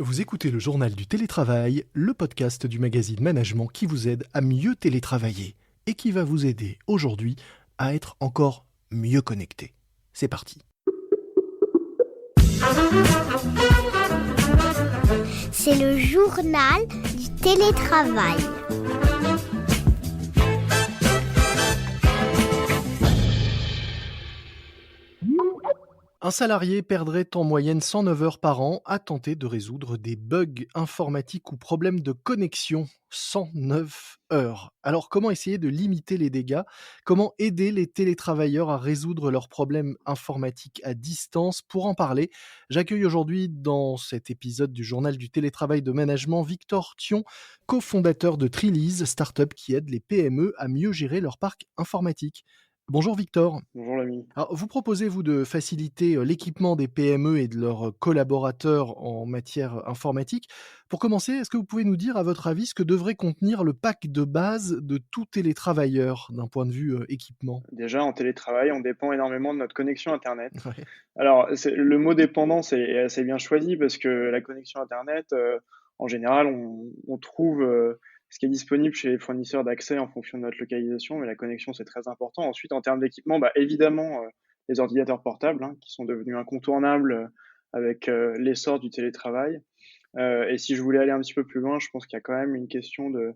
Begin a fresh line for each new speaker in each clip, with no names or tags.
Vous écoutez le journal du télétravail, le podcast du magazine Management qui vous aide à mieux télétravailler et qui va vous aider aujourd'hui à être encore mieux connecté. C'est parti.
C'est le journal du télétravail.
Un salarié perdrait en moyenne 109 heures par an à tenter de résoudre des bugs informatiques ou problèmes de connexion. 109 heures. Alors comment essayer de limiter les dégâts? Comment aider les télétravailleurs à résoudre leurs problèmes informatiques à distance? Pour en parler, j'accueille aujourd'hui dans cet épisode du journal du télétravail de management Victor Thion, cofondateur de Trilise, startup qui aide les PME à mieux gérer leur parc informatique. Bonjour Victor.
Bonjour l'ami.
Alors, vous proposez, vous, de faciliter l'équipement des PME et de leurs collaborateurs en matière informatique. Pour commencer, est-ce que vous pouvez nous dire, à votre avis, ce que devrait contenir le pack de base de tout télétravailleur d'un point de vue équipement?
Déjà, en télétravail, on dépend énormément de notre connexion Internet.
Ouais.
Alors, le mot dépendance est assez bien choisi parce que la connexion Internet, en général, on trouve ce qui est disponible chez les fournisseurs d'accès en fonction de notre localisation, mais la connexion, c'est très important. Ensuite, en termes d'équipement, évidemment, les ordinateurs portables, hein, qui sont devenus incontournables avec l'essor du télétravail. Et si je voulais aller un petit peu plus loin, je pense qu'il y a quand même une question de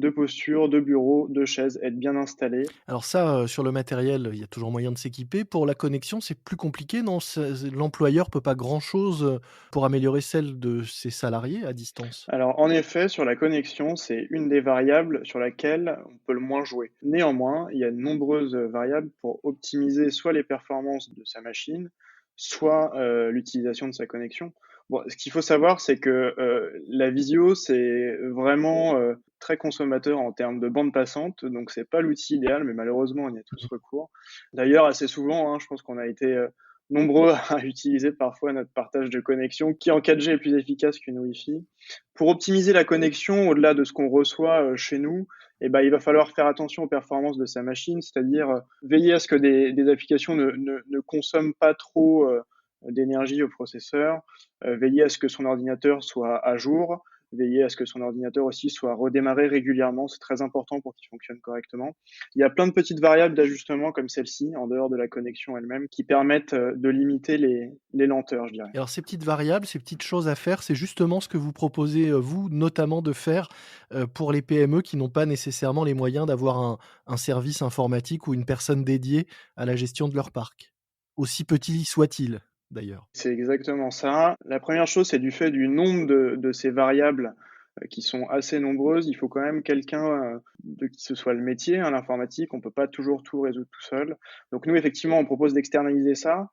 posture, de bureau, de chaise, être bien installé.
Alors ça, sur le matériel, il y a toujours moyen de s'équiper. Pour la connexion, c'est plus compliqué, non? L'employeur peut pas grand-chose pour améliorer celle de ses salariés à distance?
Alors, en effet, sur la connexion, c'est une des variables sur laquelle on peut le moins jouer. Néanmoins, il y a de nombreuses variables pour optimiser soit les performances de sa machine, soit l'utilisation de sa connexion. Bon, ce qu'il faut savoir, c'est que la visio, c'est vraiment très consommateur en termes de bande passante, donc c'est pas l'outil idéal, mais malheureusement, on y a tous recours. D'ailleurs, assez souvent, hein, je pense qu'on a été nombreux à utiliser parfois notre partage de connexion, qui en 4G est plus efficace qu'une Wi-Fi. Pour optimiser la connexion, au-delà de ce qu'on reçoit chez nous, il va falloir faire attention aux performances de sa machine, c'est-à-dire veiller à ce que des applications ne consomment pas trop d'énergie au processeur, veiller à ce que son ordinateur soit à jour, veiller à ce que son ordinateur aussi soit redémarré régulièrement, c'est très important pour qu'il fonctionne correctement. Il y a plein de petites variables d'ajustement comme celle-ci, en dehors de la connexion elle-même, qui permettent de limiter les lenteurs, je dirais.
Et alors ces petites variables, ces petites choses à faire, c'est justement ce que vous proposez, vous, notamment de faire, pour les PME qui n'ont pas nécessairement les moyens d'avoir un service informatique ou une personne dédiée à la gestion de leur parc. Aussi petit soit-il, d'ailleurs.
C'est exactement ça. La première chose, c'est du fait du nombre de ces variables qui sont assez nombreuses, il faut quand même quelqu'un de qui ce soit le métier, hein, l'informatique, on peut pas toujours tout résoudre tout seul. Donc nous, effectivement, on propose d'externaliser ça.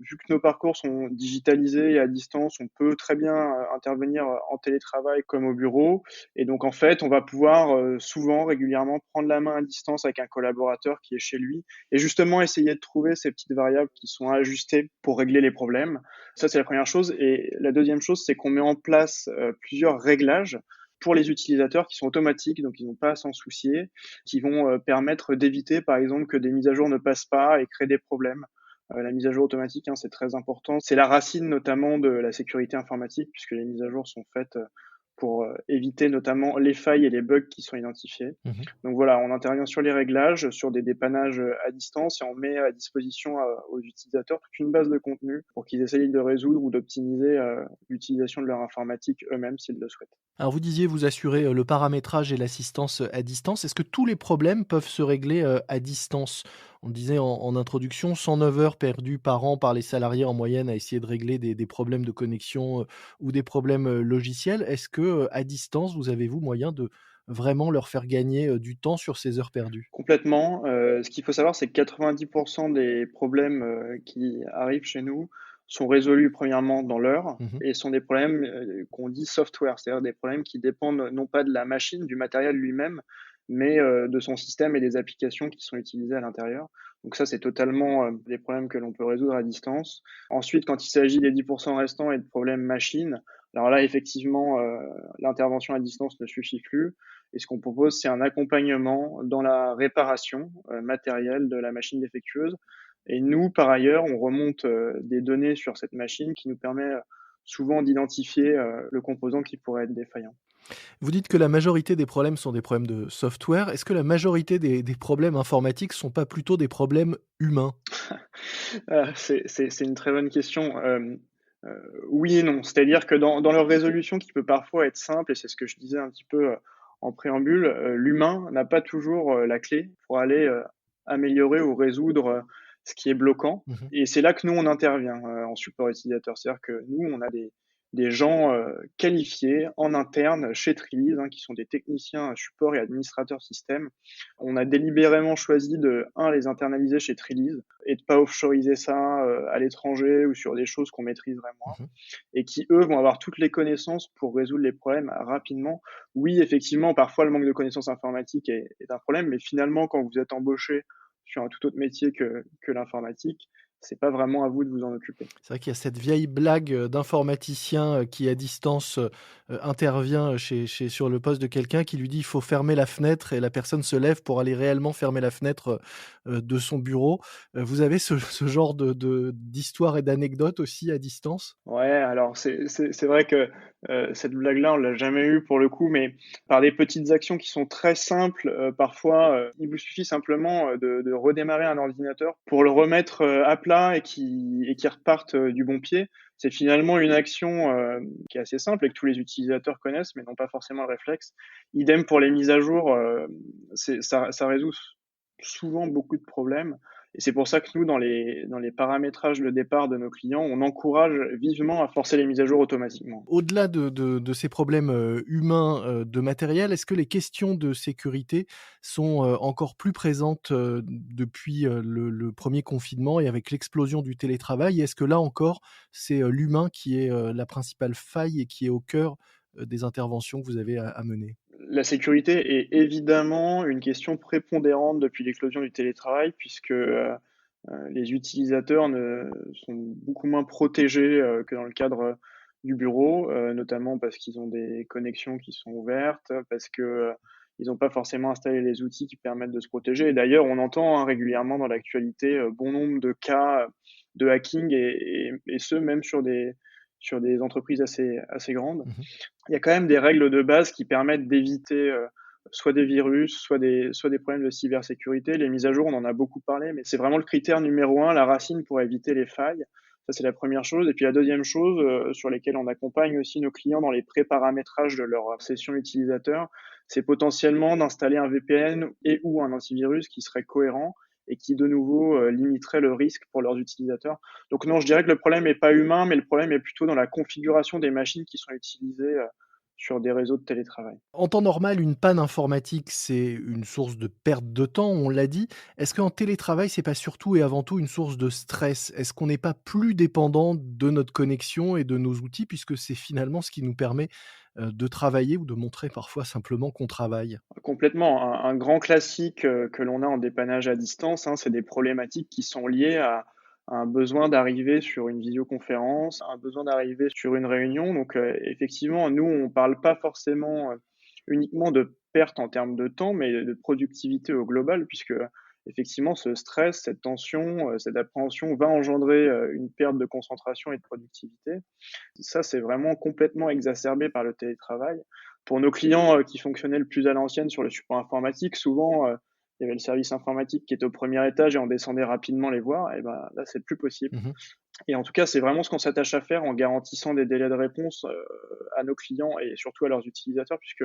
Vu que nos parcours sont digitalisés et à distance, on peut très bien intervenir en télétravail comme au bureau. Et donc, en fait, on va pouvoir souvent, régulièrement, prendre la main à distance avec un collaborateur qui est chez lui et justement essayer de trouver ces petites variables qui sont ajustées pour régler les problèmes. Ça, c'est la première chose. Et la deuxième chose, c'est qu'on met en place plusieurs réglages pour les utilisateurs qui sont automatiques, donc ils n'ont pas à s'en soucier, qui vont permettre d'éviter, par exemple, que des mises à jour ne passent pas et créent des problèmes. La mise à jour automatique, hein, c'est très important. C'est la racine notamment de la sécurité informatique puisque les mises à jour sont faites pour éviter notamment les failles et les bugs qui sont identifiés.
Mmh.
Donc voilà, on intervient sur les réglages, sur des dépannages à distance et on met à disposition aux utilisateurs toute une base de contenu pour qu'ils essayent de résoudre ou d'optimiser l'utilisation de leur informatique eux-mêmes s'ils le souhaitent.
Alors vous disiez, vous assurez, le paramétrage et l'assistance, à distance. Est-ce que tous les problèmes peuvent se régler, à distance? On disait en introduction, 109 heures perdues par an par les salariés en moyenne à essayer de régler des problèmes de connexion, ou des problèmes, logiciels. Est-ce que, à distance, vous avez, vous, moyen de vraiment leur faire gagner, du temps sur ces heures perdues?
Complètement. Ce qu'il faut savoir, c'est que 90 des problèmes qui arrivent chez nous sont résolus premièrement dans l'heure
Mmh.
et sont des problèmes qu'on dit software, c'est-à-dire des problèmes qui dépendent non pas de la machine, du matériel lui-même, mais de son système et des applications qui sont utilisées à l'intérieur. Donc ça, c'est totalement des problèmes que l'on peut résoudre à distance. Ensuite, quand il s'agit des 10 restants et de problèmes machine, alors là, effectivement, l'intervention à distance ne suffit plus. Et ce qu'on propose, c'est un accompagnement dans la réparation matérielle de la machine défectueuse. Et nous, par ailleurs, on remonte des données sur cette machine qui nous permet souvent d'identifier le composant qui pourrait être défaillant.
Vous dites que la majorité des problèmes sont des problèmes de software. Est-ce que la majorité des problèmes informatiques sont pas plutôt des problèmes humains?
C'est une très bonne question. Oui et non. C'est-à-dire que dans leur résolution qui peut parfois être simple et c'est ce que je disais un petit peu, en préambule, l'humain n'a pas toujours, la clé pour aller, améliorer ou résoudre, ce qui est bloquant
Mmh.
et c'est là que nous on intervient, en support utilisateur. C'est-à-dire que nous, on a des gens, qualifiés en interne chez Triliz, hein, qui sont des techniciens support et administrateurs système. On a délibérément choisi de les internaliser chez Triliz et de pas offshoriser ça, à l'étranger ou sur des choses qu'on maîtriserait moins
Mmh.
et qui, eux, vont avoir toutes les connaissances pour résoudre les problèmes rapidement. Oui, effectivement, parfois le manque de connaissances informatiques est un problème, mais finalement, quand vous êtes embauché sur un tout autre métier que l'informatique, c'est pas vraiment à vous de vous en occuper.
C'est vrai qu'il y a cette vieille blague, d'informaticien, qui à distance, intervient, chez sur le poste de quelqu'un qui lui dit: «Il faut fermer la fenêtre» et la personne se lève pour aller réellement fermer la fenêtre, de son bureau. Vous avez ce genre d'histoire et d'anecdote aussi à distance?
Ouais, alors c'est vrai que, cette blague-là, on l'a jamais eue pour le coup, mais par des petites actions qui sont très simples, parfois, il vous suffit simplement, de redémarrer un ordinateur pour le remettre, à plat et qu'il reparte, du bon pied. C'est finalement une action, qui est assez simple et que tous les utilisateurs connaissent, mais n'ont pas forcément le réflexe. Idem pour les mises à jour, ça résout souvent beaucoup de problèmes et c'est pour ça que nous, dans les paramétrages de départ de nos clients, on encourage vivement à forcer les mises à jour automatiquement.
Au-delà de ces problèmes, humains, de matériel, est-ce que les questions de sécurité sont, encore plus présentes, depuis, le 1er confinement et avec l'explosion du télétravail? Est-ce que là encore, c'est, l'humain qui est, la principale faille et qui est au cœur, des interventions que vous avez à mener?
La sécurité est évidemment une question prépondérante depuis l'éclosion du télétravail puisque, les utilisateurs sont beaucoup moins protégés, que dans le cadre, du bureau, notamment parce qu'ils ont des connexions qui sont ouvertes, parce que, ils n'ont pas forcément installé les outils qui permettent de se protéger et d'ailleurs on entend, hein, régulièrement dans l'actualité, bon nombre de cas, de hacking et ce même sur des entreprises assez grandes.
Mmh.
Il y a quand même des règles de base qui permettent d'éviter, soit des virus, soit des problèmes de cybersécurité. Les mises à jour, on en a beaucoup parlé, mais c'est vraiment le critère numéro un, la racine pour éviter les failles. Ça, c'est la première chose et puis la deuxième chose, sur lesquelles on accompagne aussi nos clients dans les pré-paramétrages de leur session utilisateur, c'est potentiellement d'installer un VPN et ou un antivirus qui serait cohérent et qui de nouveau, limiterait le risque pour leurs utilisateurs. Donc non, je dirais que le problème n'est pas humain, mais le problème est plutôt dans la configuration des machines qui sont utilisées, sur des réseaux de télétravail.
En temps normal, une panne informatique, c'est une source de perte de temps, on l'a dit. Est-ce qu'en télétravail, c'est pas surtout et avant tout une source de stress? Est-ce qu'on n'est pas plus dépendant de notre connexion et de nos outils puisque c'est finalement ce qui nous permet, de travailler ou de montrer parfois simplement qu'on travaille?
Complètement, un grand classique, que l'on a en dépannage à distance, hein, c'est des problématiques qui sont liées à un besoin d'arriver sur une visioconférence, un besoin d'arriver sur une réunion. Donc, effectivement, nous, on parle pas forcément, uniquement de perte en termes de temps, mais de productivité au global puisque, effectivement, ce stress, cette tension, cette appréhension va engendrer, une perte de concentration et de productivité. Ça, c'est vraiment complètement exacerbé par le télétravail. Pour nos clients, qui fonctionnaient le plus à l'ancienne sur le support informatique, souvent, il y avait le service informatique qui était au premier étage et on descendait rapidement les voir et ben, là, c'est plus possible.
Mmh.
Et en tout cas, c'est vraiment ce qu'on s'attache à faire en garantissant des délais de réponse, à nos clients et surtout à leurs utilisateurs puisque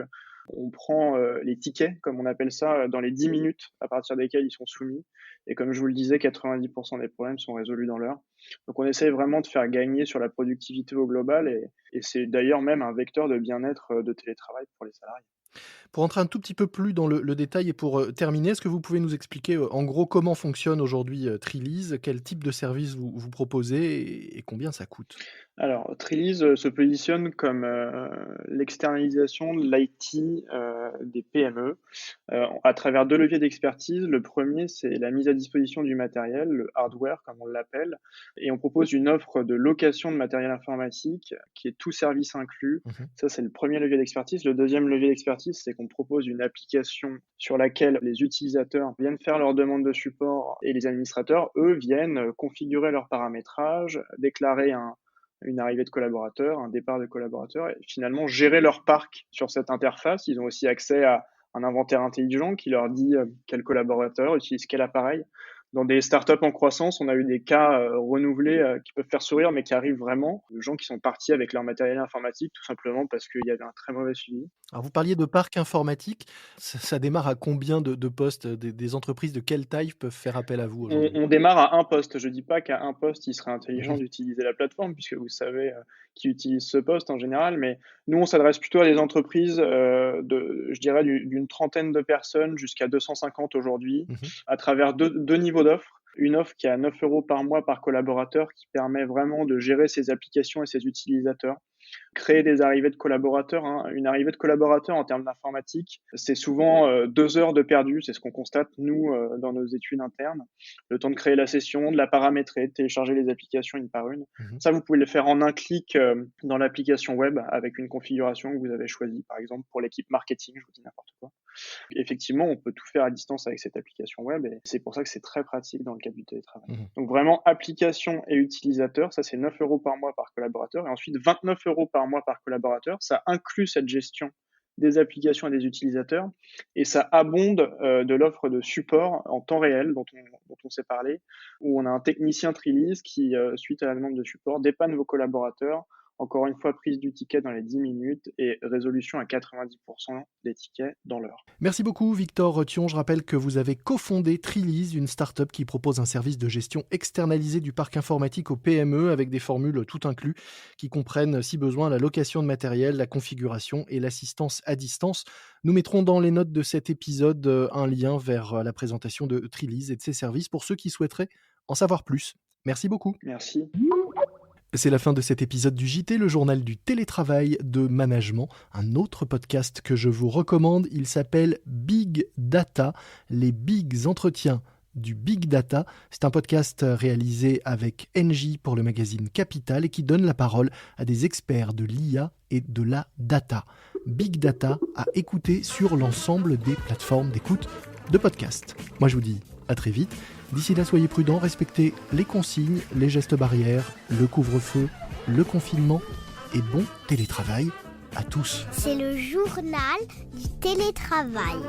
on prend, les tickets, comme on appelle ça, dans les 10 minutes à partir desquelles ils sont soumis et comme je vous le disais, 90 des problèmes sont résolus dans l'heure. Donc on essaye vraiment de faire gagner sur la productivité au global et c'est d'ailleurs même un vecteur de bien-être, de télétravail pour les salariés.
Pour entrer un tout petit peu plus dans le détail et pour, terminer, est-ce que vous pouvez nous expliquer, en gros, comment fonctionne aujourd'hui, Triliz? Quel type de service vous proposez et combien ça coûte?
Alors, Triliz, se positionne comme, l'externalisation de l'IT, des PME, à travers 2 leviers d'expertise. Le premier, c'est la mise à disposition du matériel, le hardware comme on l'appelle et on propose une offre de location de matériel informatique qui est tout service inclus.
Mmh.
Ça, c'est le premier levier d'expertise. Le deuxième levier d'expertise, c'est qu'on propose une application sur laquelle les utilisateurs viennent faire leurs demandes de support et les administrateurs, eux, viennent, configurer leurs paramétrages, déclarer une arrivée de collaborateurs, un départ de collaborateurs et finalement gérer leur parc sur cette interface. Ils ont aussi accès à un inventaire intelligent qui leur dit quel collaborateur utilise quel appareil. Dans des startups en croissance, on a eu des cas renouvelés qui peuvent faire sourire, mais qui arrivent vraiment. De gens qui sont partis avec leur matériel informatique tout simplement parce qu'il y avait un très mauvais suivi.
Alors vous parliez de parc informatique, ça démarre à combien de postes? Des entreprises de quelle taille peuvent faire appel à vous aujourd'hui?
On démarre à un poste. Je dis pas qu'à un poste, il serait intelligent d'utiliser la plateforme, puisque vous savez qui utilise ce poste en général. Mais nous, on s'adresse plutôt à des entreprises je dirais, d'une trentaine de personnes jusqu'à 250 aujourd'hui,
Mmh.
à travers deux niveaux d'offres. Une offre qui est à 9 € par mois par collaborateur, qui permet vraiment de gérer ses applications et ses utilisateurs. Créer des arrivées de collaborateurs, hein. Une arrivée de collaborateur en termes d'informatique, c'est souvent 2 heures de perdu. C'est ce qu'on constate, nous, dans nos études internes. Le temps de créer la session, de la paramétrer, de télécharger les applications une par une.
Mmh.
Ça, vous pouvez le faire en un clic dans l'application web avec une configuration que vous avez choisie, par exemple pour l'équipe marketing, je vous dis n'importe quoi. Effectivement, on peut tout faire à distance avec cette application web et c'est pour ça que c'est très pratique dans le cadre du télétravail.
Mmh.
Donc vraiment, application et utilisateur, ça c'est 9 € par mois par collaborateur et ensuite 29 € par mois par collaborateur. Ça inclut cette gestion des applications et des utilisateurs et ça abonde de l'offre de support en temps réel dont on s'est parlé, où on a un technicien Trilise qui, suite à la demande de support, dépanne vos collaborateurs. Encore une fois, prise du ticket dans les 10 minutes et résolution à 90% des tickets dans l'heure.
Merci beaucoup Victor Thion. Je rappelle que vous avez cofondé Trilise, une start-up qui propose un service de gestion externalisé du parc informatique aux PME avec des formules tout inclus qui comprennent, si besoin, la location de matériel, la configuration et l'assistance à distance. Nous mettrons dans les notes de cet épisode un lien vers la présentation de Trilise et de ses services pour ceux qui souhaiteraient en savoir plus. Merci beaucoup.
Merci.
C'est la fin de cet épisode du JT, le journal du télétravail de management, un autre podcast que je vous recommande. Il s'appelle Big Data, les bigs entretiens du Big Data. C'est un podcast réalisé avec Engie pour le magazine Capital et qui donne la parole à des experts de l'IA et de la data. Big Data à écouter sur l'ensemble des plateformes d'écoute de podcasts. Moi je vous dis à très vite. D'ici là, soyez prudents, respectez les consignes, les gestes barrières, le couvre-feu, le confinement et bon télétravail à tous.
C'est le journal du télétravail.